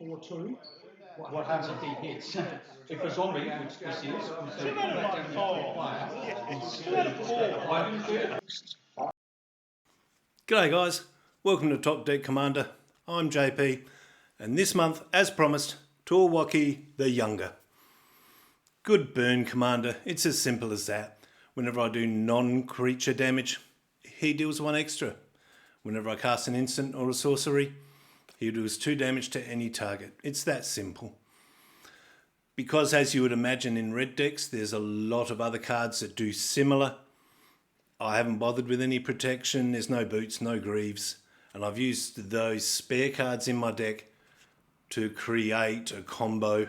4-2. What happens if he hits? If a zombie, which this is, we say pull that down to the player and speed. Why didn't you do it? G'day guys, welcome to Top Deck Commander. I'm JP, and this month, as promised, Tor Wauki the Younger. Good burn, Commander. It's as simple as that. Whenever I do non-creature damage, he deals 1 extra. Whenever I cast an instant or a sorcery, he deals 2 damage to any target. It's that simple. Because as you would imagine in red decks, there's a lot of other cards that do similar. I haven't bothered with any protection, there's no boots, no greaves, and I've used those spare cards in my deck to create a combo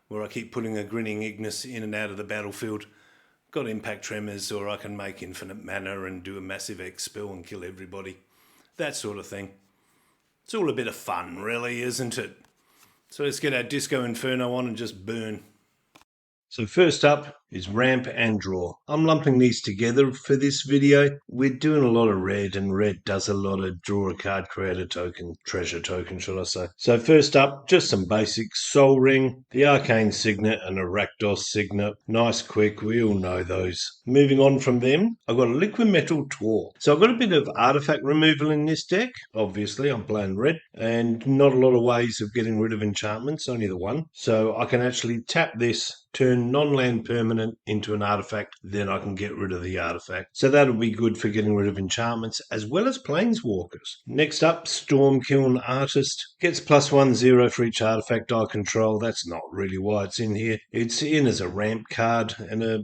where I keep putting a Grinning Ignis in and out of the battlefield. Got impact tremors, or I can make infinite mana and do a massive X spell and kill everybody. That sort of thing. It's all a bit of fun, really, isn't it? So let's get our Disco Inferno on and just burn. So first up is ramp and draw. I'm lumping these together for this video. We're doing a lot of red, and red does a lot of draw a card, create a token, treasure token, should I say. So first up, just some basics. Soul Ring, the Arcane Signet and a Rakdos Signet. Nice, quick, we all know those. Moving on from them, I've got a Liquid Metal Tor. So I've got a bit of artifact removal in this deck. Obviously, I'm playing red, and not a lot of ways of getting rid of enchantments, only the one. So I can actually tap this, turn non-land permanent into an artifact, then I can get rid of the artifact. So that'll be good for getting rid of enchantments as well as planeswalkers. Next up, Stormkiln Artist. Gets +1/0 for each artifact I control. That's not really why it's in here. It's in as a ramp card and a,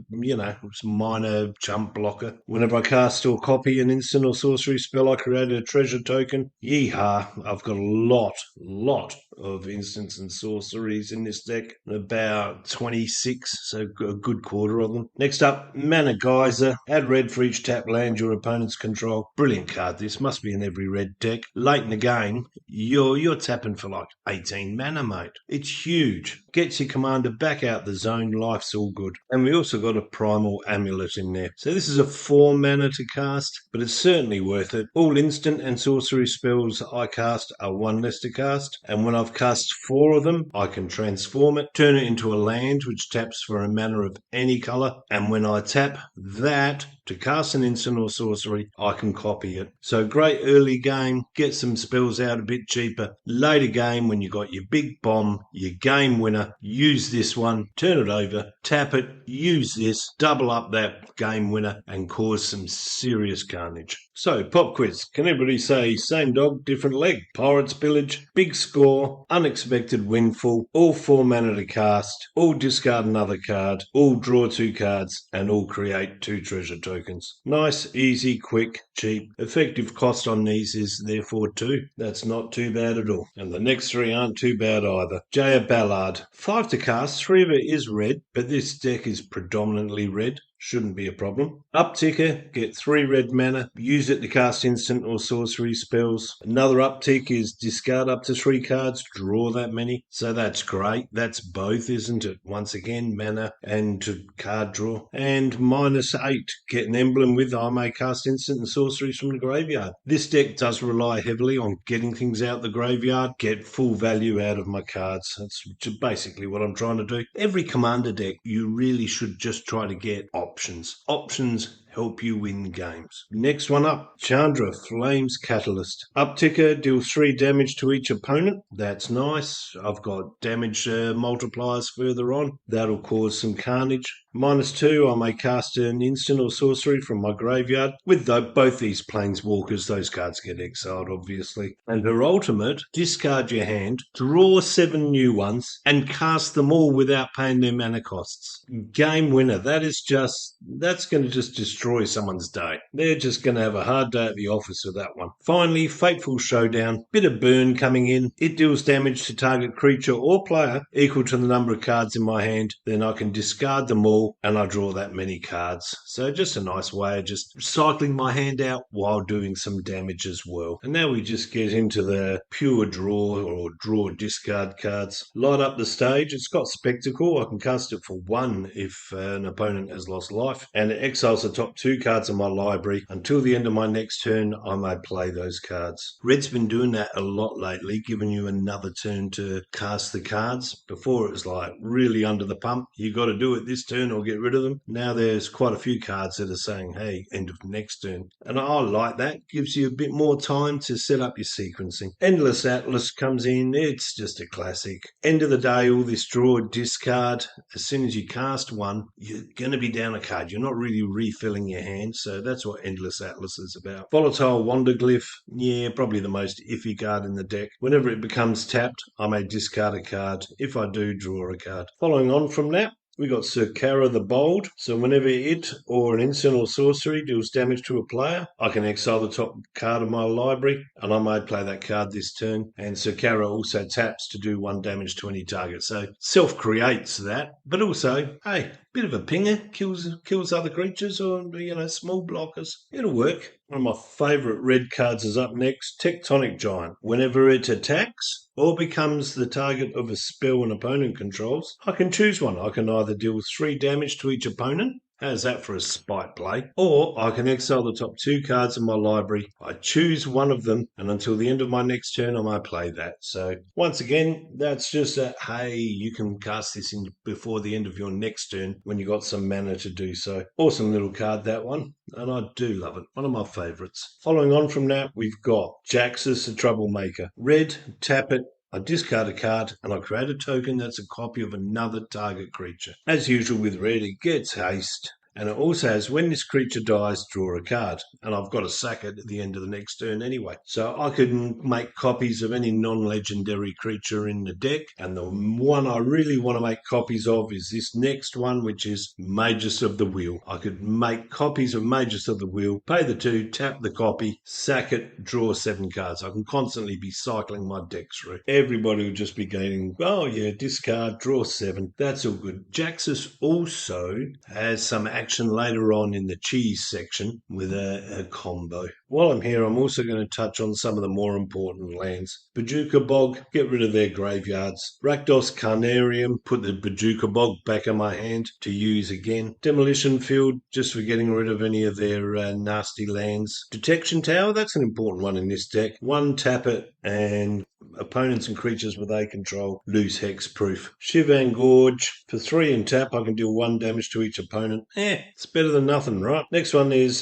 minor jump blocker. Whenever I cast or copy an instant or sorcery spell, I create a treasure token. Yeehaw, I've got a lot of instants and sorceries in this deck. About 26, so a good quarter of them. Next up, Mana Geyser. Add red for each tap land your opponents control. Brilliant card, this must be in every red deck. Late in the game, you're tapping for like 18 mana, mate. It's huge. Gets your commander back out the zone, life's all good. And we also got a Primal Amulet in there. So this is a 4 mana to cast, but it's certainly worth it. All instant and sorcery spells I cast are 1 less to cast, and when I've cast 4 of them, I can transform it, turn it into a land which taps for a mana of any colour, and when I tap that to cast an instant or sorcery, I can copy it. So great early game, get some spells out a bit cheaper. Later game, when you got your big bomb, your game winner, use this one, turn it over, tap it, use this, double up that game winner, and cause some serious carnage. So, pop quiz. Can everybody say same dog, different leg? Pirates Pillage, big score, unexpected windfall, all 4 mana to cast, all discard another card, all draw 2 cards, and all create 2 treasure tokens. Nice, easy, quick, cheap. Effective cost on these is therefore 2. That's not too bad at all. And the next 3 aren't too bad either. Jaya Ballard. 5 to cast, 3 of it is red, but this deck is predominantly red. Shouldn't be a problem. Upticker, get 3 red mana, use it to cast instant or sorcery spells. Another uptick is discard up to 3 cards, draw that many. So that's great. That's both, isn't it? Once again, mana and to card draw. And -8, get an emblem with I may cast instant and sorceries from the graveyard. This deck does rely heavily on getting things out the graveyard, get full value out of my cards. That's basically what I'm trying to do. Every commander deck, you really should just try to get options. Options help you win games. Next one up, Chandra, Flames Catalyst. Upticker, deals 3 damage to each opponent. That's nice. I've got damage multipliers further on. That'll cause some carnage. -2, I may cast an instant or sorcery from my graveyard. With both these planeswalkers, those cards get exiled, obviously. And her ultimate, discard your hand, draw 7 new ones, and cast them all without paying their mana costs. Game winner. That's going to just destroy someone's day. They're just going to have a hard day at the office with that one. Finally, Fateful Showdown. Bit of burn coming in. It deals damage to target creature or player equal to the number of cards in my hand. Then I can discard them all and I draw that many cards. So just a nice way of just cycling my hand out while doing some damage as well. And now we just get into the pure draw or draw discard cards. Light up the stage. It's got Spectacle. I can cast it for 1 if an opponent has lost life. And it exiles the top top 2 cards of my library. Until the end of my next turn, I may play those cards. Red's been doing that a lot lately, giving you another turn to cast the cards. Before it was like really under the pump. You got to do it this turn or get rid of them. Now there's quite a few cards that are saying, hey, end of next turn. And I like that. Gives you a bit more time to set up your sequencing. Endless Atlas comes in. It's just a classic. End of the day, all this draw, discard. As soon as you cast one, you're going to be down a card. You're not really refilling your hand. So that's what Endless Atlas is about. Volatile Wanderglyph. Yeah, probably the most iffy card in the deck. Whenever it becomes tapped, I may discard a card. If I do, draw a card. Following on from that, we got Sir Kara the Bold. So whenever it or an instant or sorcery deals damage to a player, I can exile the top card of my library, and I may play that card this turn. And Sir Kara also taps to do 1 damage to any target. So self-creates that, but also, hey, bit of a pinger, kills other creatures or, small blockers. It'll work. One of my favourite red cards is up next, Tectonic Giant. Whenever it attacks or becomes the target of a spell an opponent controls, I can choose one. I can either deal 3 damage to each opponent. How's that for a spite play? Or I can exile the top 2 cards in my library. I choose one of them, and until the end of my next turn, I might play that. So once again, that's just a, hey, you can cast this in before the end of your next turn when you got some mana to do so. Awesome little card, that one, and I do love it. One of my favourites. Following on from that, we've got Jaxus the Troublemaker. Red, tap it. I discard a card and I create a token that's a copy of another target creature. As usual with red, it gets haste. And it also has, when this creature dies, draw a card. And I've got to sack it at the end of the next turn anyway. So I can make copies of any non-legendary creature in the deck. And the one I really want to make copies of is this next one, which is Magus of the Wheel. I could make copies of Magus of the Wheel, pay the 2, tap the copy, sack it, draw 7 cards. I can constantly be cycling my deck through. Everybody will just be going, oh yeah, discard, draw 7. That's all good. Jaxus also has some action later on in the cheese section with a combo. While I'm here, I'm also going to touch on some of the more important lands. Bojuka Bog, get rid of their graveyards. Rakdos Carnarium, put the Bojuka Bog back in my hand to use again. Demolition Field, just for getting rid of any of their nasty lands. Detection Tower, that's an important one in this deck. 1, tap it, and opponents and creatures with A control lose hexproof. Shivan Gorge, for 3 and tap, I can deal 1 damage to each opponent. It's better than nothing, right? Next one is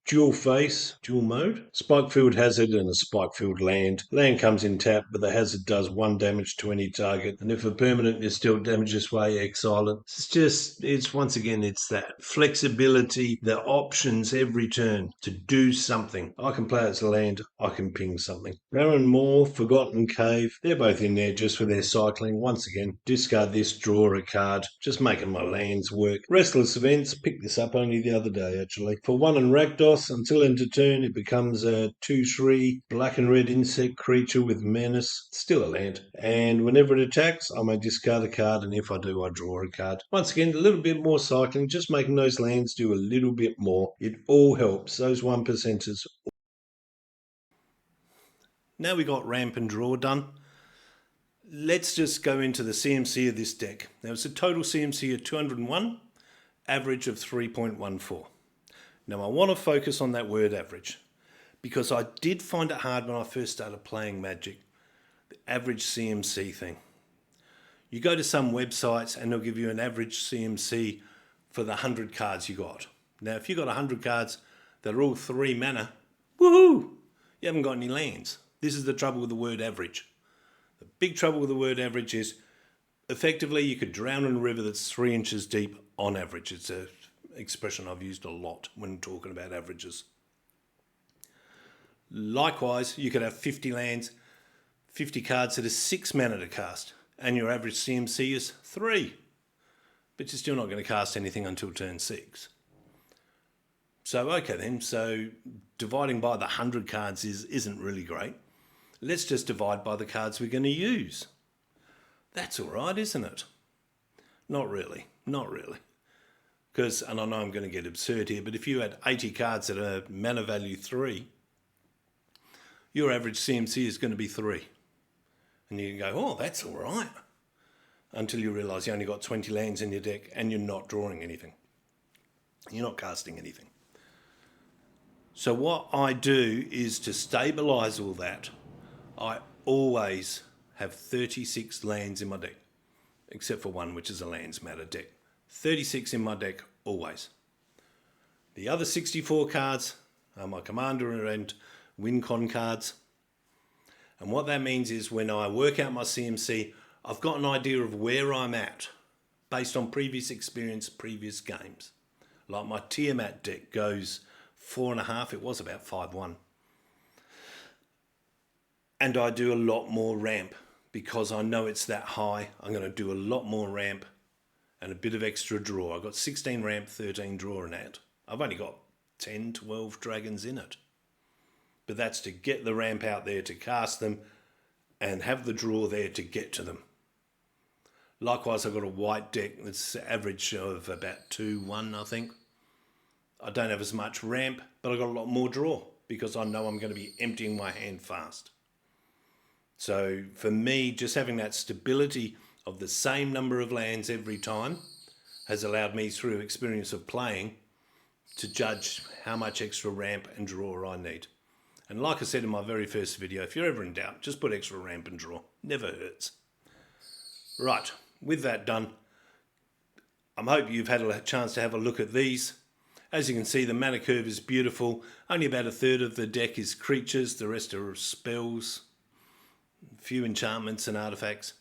Dual Face, Dual Mode. Spikefield Hazard and a Spikefield land. Land comes in tap, but the hazard does 1 damage to any target. And if a permanent is still damaged this way, exile it. It's once again, it's that flexibility, the options every turn to do something. I can play as a land, I can ping something. Baron Moor, Forgotten Cave, they're both in there just for their cycling. Once again, discard this, draw a card, just making my lands work. Restless Events, picked this up only the other day actually. For 1 and Rakdos, until end of turn, it becomes a 2/3 black and red insect creature with menace, still a land. And whenever it attacks, I may discard a card, and if I do, I draw a card. Once again, a little bit more cycling, just making those lands do a little bit more. It all helps, those 1%ers. Now we got ramp and draw done. Let's just go into the CMC of this deck. Now it's a total CMC of 201, average of 3.14. Now I want to focus on that word average because I did find it hard when I first started playing Magic, the average CMC thing. You go to some websites and they'll give you an average CMC for the 100 cards you got. Now if you got 100 cards that are all 3 mana, woohoo, you haven't got any lands. This is the trouble with the word average. The big trouble with the word average is effectively you could drown in a river that's 3 inches deep on average. It's an expression I've used a lot when talking about averages. Likewise, you could have 50 lands, 50 cards that are 6 mana to cast, and your average CMC is 3. But you're still not going to cast anything until turn 6. So, okay then, so dividing by the 100 cards isn't really great. Let's just divide by the cards we're going to use. That's all right, isn't it? Not really. Because, and I know I'm going to get absurd here, but if you had 80 cards that are mana value 3, your average CMC is going to be 3. And you can go, oh, that's all right. Until you realise you only got 20 lands in your deck and you're not drawing anything. You're not casting anything. So what I do is to stabilise all that, I always have 36 lands in my deck, except for one which is a lands matter deck. 36 in my deck, always. The other 64 cards are my commander and win con cards. And what that means is when I work out my CMC, I've got an idea of where I'm at based on previous experience, previous games. Like my Tiamat deck goes 4.5, it was about 5-1. And I do a lot more ramp because I know it's that high. I'm going to do a lot more ramp and a bit of extra draw. I've got 16 ramp, 13 draw and out. I've only got 10, 12 dragons in it. But that's to get the ramp out there to cast them and have the draw there to get to them. Likewise, I've got a white deck that's average of about 2-1, I think. I don't have as much ramp, but I've got a lot more draw because I know I'm going to be emptying my hand fast. So for me, just having that stability of the same number of lands every time has allowed me, through experience of playing, to judge how much extra ramp and draw I need. And like I said in my very first video, if you're ever in doubt, just put extra ramp and draw. Never hurts. Right, with that done, I hope you've had a chance to have a look at these. As you can see, the mana curve is beautiful. Only about a third of the deck is creatures, the rest are spells, a few enchantments and artifacts.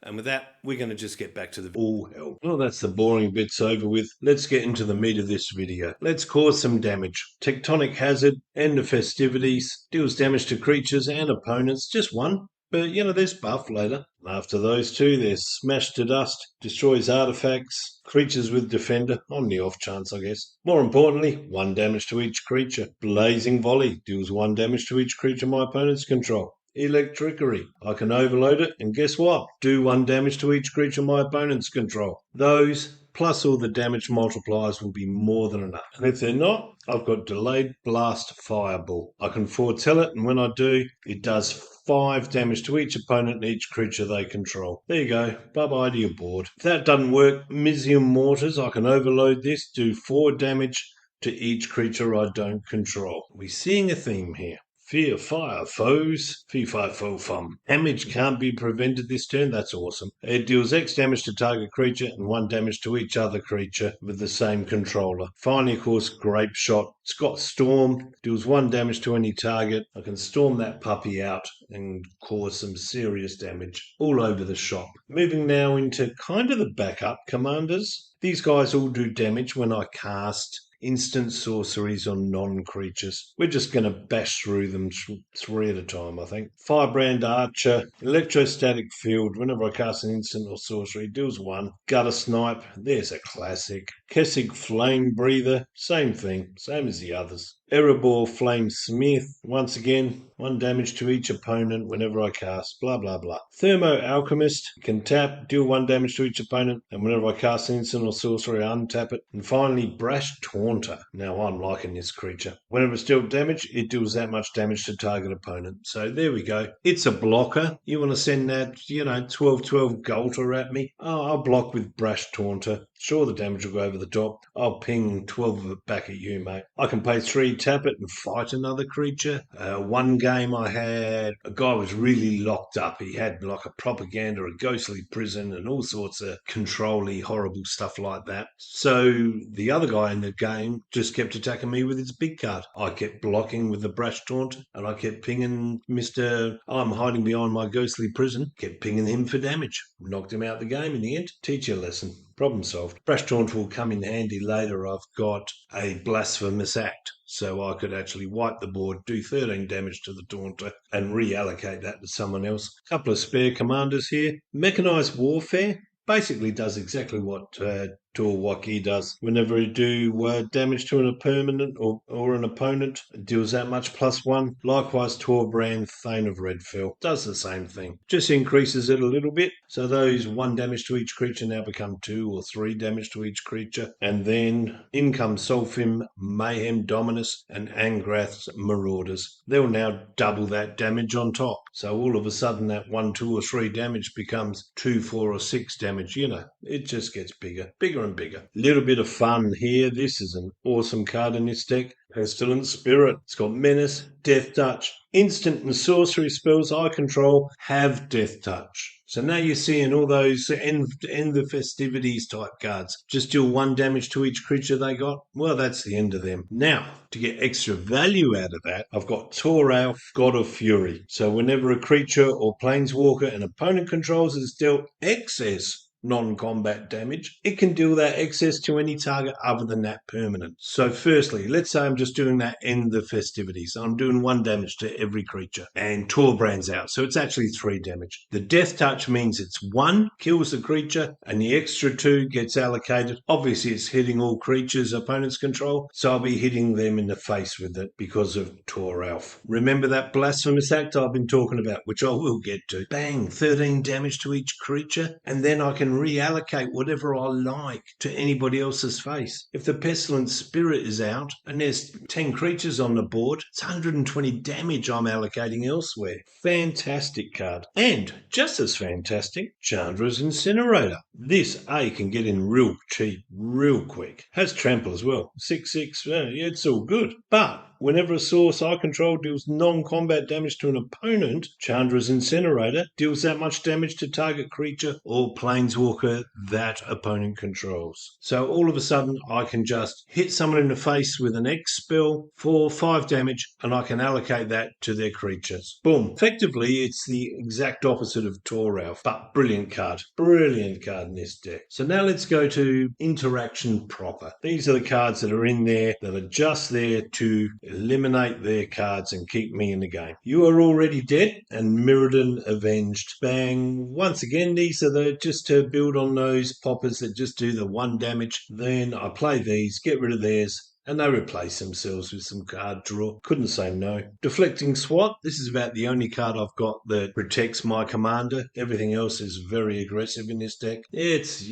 And with that, we're going to just get back to the all hell. Well, that's the boring bits over with. Let's get into the meat of this video. Let's cause some damage. Tectonic Hazard, End of Festivities, deals damage to creatures and opponents. Just one, but there's buff later. After those two, there's Smash to Dust, destroys artifacts, creatures with Defender, on the off chance, I guess. More importantly, 1 damage to each creature. Blazing Volley, deals 1 damage to each creature my opponents control. Electricity. I can overload it, and guess what? Do 1 damage to each creature my opponents control. Those, plus all the damage multipliers, will be more than enough. And if they're not, I've got Delayed Blast Fireball. I can foretell it, and when I do, it does 5 damage to each opponent and each creature they control. There you go. Bye-bye to your board. If that doesn't work, Mizium Mortars. I can overload this, do 4 damage to each creature I don't control. We're seeing a theme here. Fear fire foes. Fee fi fo fum. Damage can't be prevented this turn. That's awesome. It deals X damage to target creature and 1 damage to each other creature with the same controller. Finally, of course, Grape Shot. It's got Storm. Deals 1 damage to any target. I can storm that puppy out and cause some serious damage all over the shop. Moving now into kind of the backup commanders. These guys all do damage when I cast instant sorceries on non-creatures. We're just going to bash through them 3 at a time, I think. Firebrand Archer, Electrostatic Field. Whenever I cast an instant or sorcery, deals 1. Gutter Snipe, there's a classic. Kessig Flame Breather, same thing, same as the others. Erebor Flame Smith, once again, 1 damage to each opponent whenever I cast, blah blah blah. Thermo Alchemist, can tap, deal 1 damage to each opponent, and whenever I cast an instant or sorcery, I untap it. And finally, Brash Taunter. Now I'm liking this creature. Whenever it's dealt damage, it deals that much damage to target opponent. So there we go. It's a blocker. You want to send that, 12-12 Golter at me? Oh, I'll block with Brash Taunter. Sure, the damage will go over the top. I'll ping 12 of it back at you, mate. I can pay 3, tap it, and fight another creature. One game I had, a guy was really locked up. He had like a propaganda, a ghostly prison, and all sorts of control-y, horrible stuff like that. So the other guy in the game just kept attacking me with his big card. I kept blocking with the Brash Taunt, and I kept pinging Mr. I'm hiding behind my ghostly prison, kept pinging him for damage. Knocked him out the game in the end. Teach you a lesson. Problem solved. Brash Taunt will come in handy later. I've got a Blasphemous Act, so I could actually wipe the board, do 13 damage to the Taunter, and reallocate that to someone else. Couple of spare commanders here. Mechanized Warfare basically does exactly what Tor Wauki does. Whenever you do damage to a permanent or an opponent, it deals that much +1. Likewise, Tor Brand Thane of Redfell does the same thing. Just increases it a little bit. So those 1 damage to each creature now become 2 or 3 damage to each creature. And then in come Solfim, Mayhem Dominus, and Angrath's Marauders. They'll now double that damage on top. So all of a sudden that 1, 2, or 3 damage becomes 2, 4, or 6 damage. It just gets bigger and bigger. Little bit of fun here. This is an awesome card in this deck. Pestilent Spirit. It's got Menace, Death Touch. Instant and sorcery spells I control have Death Touch. So now you're seeing all those end the festivities type cards. Just deal 1 damage to each creature they got. Well, that's the end of them. Now, to get extra value out of that, I've got Tor Wauki, God of Fury. So whenever a creature or planeswalker an opponent controls is dealt excess non-combat damage, it can deal that excess to any target other than that permanent. So firstly, let's say I'm just doing that in the festivities. I'm doing 1 damage to every creature, and Torbran's out, so it's actually 3 damage. The Death Touch means it's 1, kills the creature, and the extra 2 gets allocated. Obviously, it's hitting all creatures opponents control, so I'll be hitting them in the face with it because of Tor Wauki. Remember that Blasphemous Act I've been talking about, which I will get to. Bang, 13 damage to each creature, and then I can reallocate whatever I like to anybody else's face. If the Pestilent Spirit is out and there's 10 creatures on the board, it's 120 damage I'm allocating elsewhere. Fantastic card. And just as fantastic, Chandra's Incinerator. This can get in real cheap, real quick. Has trample as well. 6/6, it's all good. But whenever a source I control deals non-combat damage to an opponent, Chandra's Incinerator deals that much damage to target creature or planeswalker that opponent controls. So all of a sudden, I can just hit someone in the face with an X spell for 5 damage, and I can allocate that to their creatures. Boom. Effectively, it's the exact opposite of Tor Wauki, but brilliant card. Brilliant card in this deck. So now let's go to interaction proper. These are the cards that are in there that are just there to eliminate their cards and keep me in the game. You Are Already Dead and Mirrodin Avenged. Bang. Once again, these are just to build on those poppers that just do the 1 damage. Then I play these, get rid of theirs, and they replace themselves with some card draw. Couldn't say no. Deflecting Swat. This is about the only card I've got that protects my commander. Everything else is very aggressive in this deck. It's,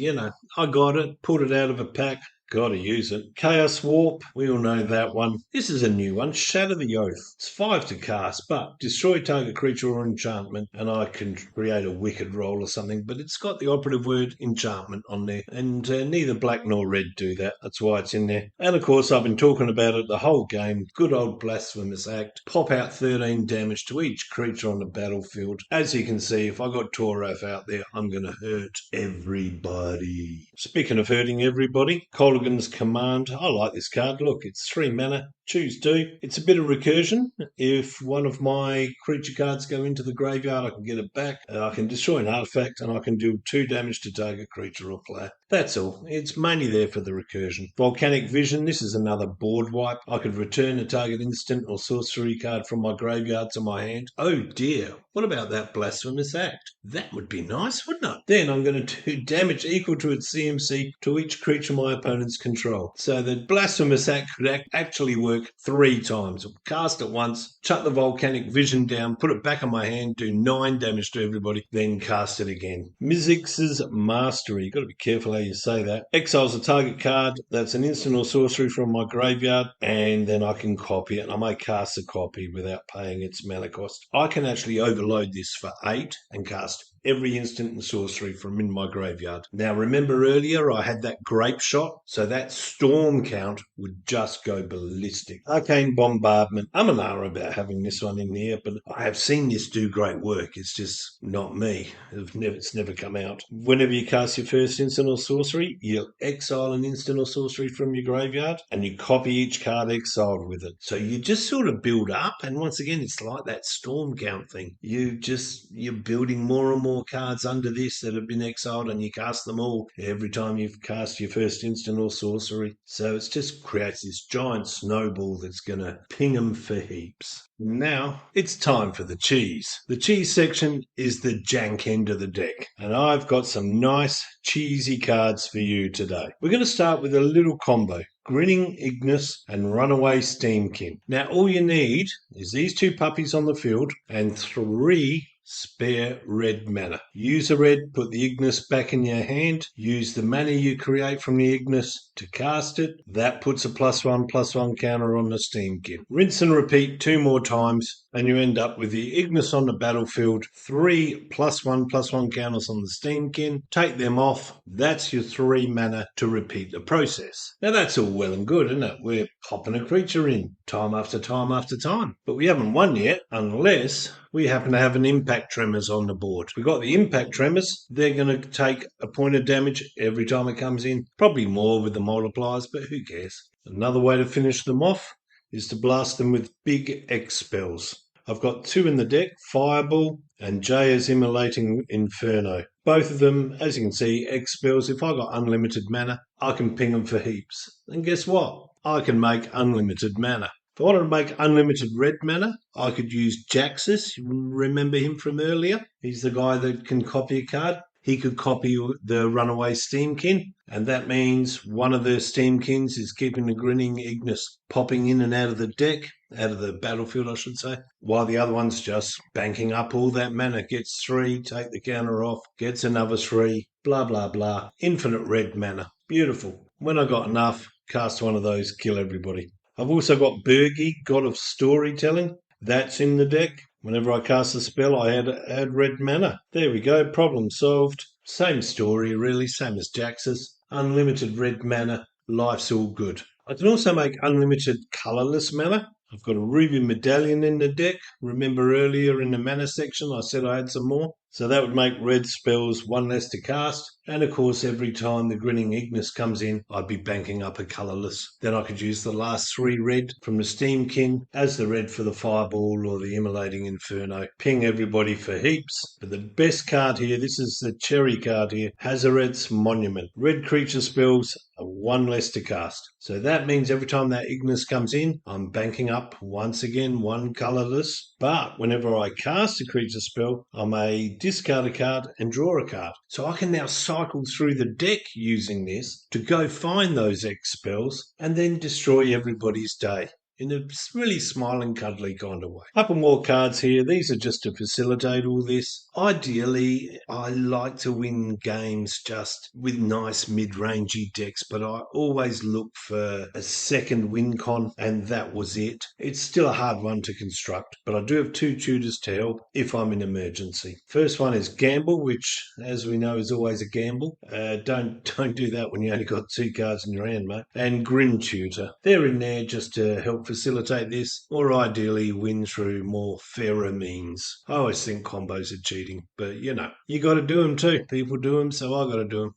I got it, pulled it out of a pack. Gotta use it. Chaos Warp, we all know that one. This is a new one, Shatter the Oath. It's 5 to cast, but destroy target creature or enchantment, and I can create a wicked roll or something, but it's got the operative word enchantment on there, and neither black nor red do that. That's why it's in there. And of course, I've been talking about it the whole game. Good old Blasphemous Act. Pop out 13 damage to each creature on the battlefield. As you can see, if I got Tor Wauki out there, I'm going to hurt everybody. Speaking of hurting everybody, Colligan's Command. I like this card. Look, it's 3 mana. Choose 2. It's a bit of recursion. If one of my creature cards go into the graveyard, I can get it back. I can destroy an artifact, and I can do 2 damage to target creature or player. That's all. It's mainly there for the recursion. Volcanic Vision. This is another board wipe. I could return a target instant or sorcery card from my graveyard to my hand. Oh dear. What about that Blasphemous Act? That would be nice, wouldn't it? Then I'm going to do damage equal to its CMC to each creature my opponents control. So the Blasphemous Act could actually work 3 times. Cast it once, chuck the Volcanic Vision down, put it back in my hand, do 9 damage to everybody, then cast it again. Mizzix's Mastery. You've got to be careful how you say that. Exiles a target card that's an instant or sorcery from my graveyard, and then I can copy it, and I may cast a copy without paying its mana cost. I can actually overload this for 8 and cast every instant and sorcery from in my graveyard. Now, remember earlier I had that grape shot, so that storm count would just go ballistic. Arcane Bombardment. I'm an hour about having this one in here, but I have seen this do great work. It's just not me. It's never come out. Whenever you cast your first instant or sorcery, you exile an instant or sorcery from your graveyard, and you copy each card exiled with it. So you just sort of build up, and once again, it's like that storm count thing. You're building more and more cards under this that have been exiled, and you cast them all every time you've cast your first instant or sorcery. So it just creates this giant snowball that's going to ping them for heaps. Now, it's time for the cheese. The cheese section is the jank end of the deck, and I've got some nice cheesy cards for you today. We're going to start with a little combo. Grinning Ignis and Runaway Steamkin. Now, all you need is these 2 puppies on the field and 3 spare red mana. Use a red, put the Ignis back in your hand, use the mana you create from the Ignis to cast it. That puts a +1/+1 counter on the Steamkin. Rinse and repeat 2 more times, and you end up with the Ignis on the battlefield, 3 +1/+1 counters on the Steamkin. Take them off. That's your 3 mana to repeat the process. Now that's all well and good, isn't it? We're popping a creature in time after time after time. But we haven't won yet unless we happen to have an Impact Tremors on the board. We've got the Impact Tremors. They're going to take a point of damage every time it comes in. Probably more with the multipliers, but who cares? Another way to finish them off is to blast them with big X spells. I've got 2 in the deck, Fireball and Jaya's Immolating Inferno. Both of them, as you can see, X spells. If I got unlimited mana, I can ping them for heaps. And guess what? I can make unlimited mana. If I wanted to make unlimited red mana, I could use Jaxus. You remember him from earlier? He's the guy that can copy a card. He could copy the runaway Steamkin, and that means one of the Steamkins is keeping the Grinning Ignis popping in and out of the deck, out of the battlefield, I should say, while the other one's just banking up all that mana. Gets 3, take the counter off, gets another 3, blah, blah, blah. Infinite red mana. Beautiful. When I got enough, cast one of those, kill everybody. I've also got Bergi, God of Storytelling. That's in the deck. Whenever I cast a spell, I add red mana. There we go, problem solved. Same story, really, same as Jax's. Unlimited red mana, life's all good. I can also make unlimited colourless mana. I've got a Ruby Medallion in the deck. Remember earlier in the mana section I said I had some more? So that would make red spells 1 less to cast. And of course, every time the Grinning Ignis comes in, I'd be banking up a colourless. Then I could use the last 3 red from the Steamkin as the red for the Fireball or the Immolating Inferno. Ping everybody for heaps. But the best card here, this is the cherry card here, Hazaret's Monument. Red creature spells are 1 less to cast. So that means every time that Ignis comes in, I'm banking up once again 1 colourless. But whenever I cast a creature spell, I may discard a card and draw a card. So I can now cycle through the deck using this to go find those X spells and then destroy everybody's day in a really smiling, cuddly kind of way. Couple more cards here. These are just to facilitate all this. Ideally, I like to win games just with nice mid-rangey decks, but I always look for a second win con, and that was it. It's still a hard one to construct, but I do have 2 tutors to help if I'm in emergency. First one is Gamble, which, as we know, is always a gamble. Don't do that when you only got 2 cards in your hand, mate. And Grim Tutor. They're in there just to help facilitate this, or ideally win through more fairer means. I always think combos are cheating, but you know, you got to do them too. People do them, so I got to do them.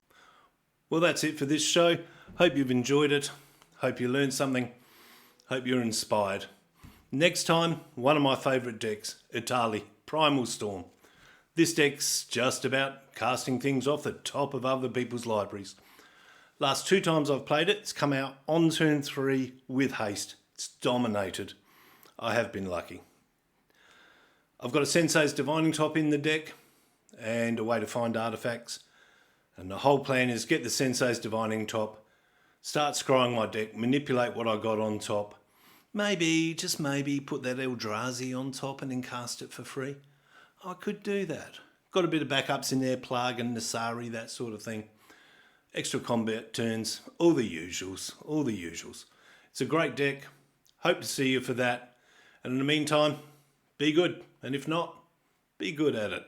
Well, that's it for this show. Hope you've enjoyed it. Hope you learned something. Hope you're inspired. Next time, one of my favourite decks, Itali, Primal Storm. This deck's just about casting things off the top of other people's libraries. Last 2 times I've played it, it's come out on turn 3 with haste. It's dominated. I have been lucky. I've got a Sensei's Divining Top in the deck and a way to find artifacts. And the whole plan is get the Sensei's Divining Top, start scrying my deck, manipulate what I got on top. Maybe, just maybe, put that Eldrazi on top and then cast it for free. I could do that. Got a bit of backups in there, Plague and Nasari, that sort of thing. Extra combat turns, all the usuals. It's a great deck. Hope to see you for that. And in the meantime, be good. And if not, be good at it.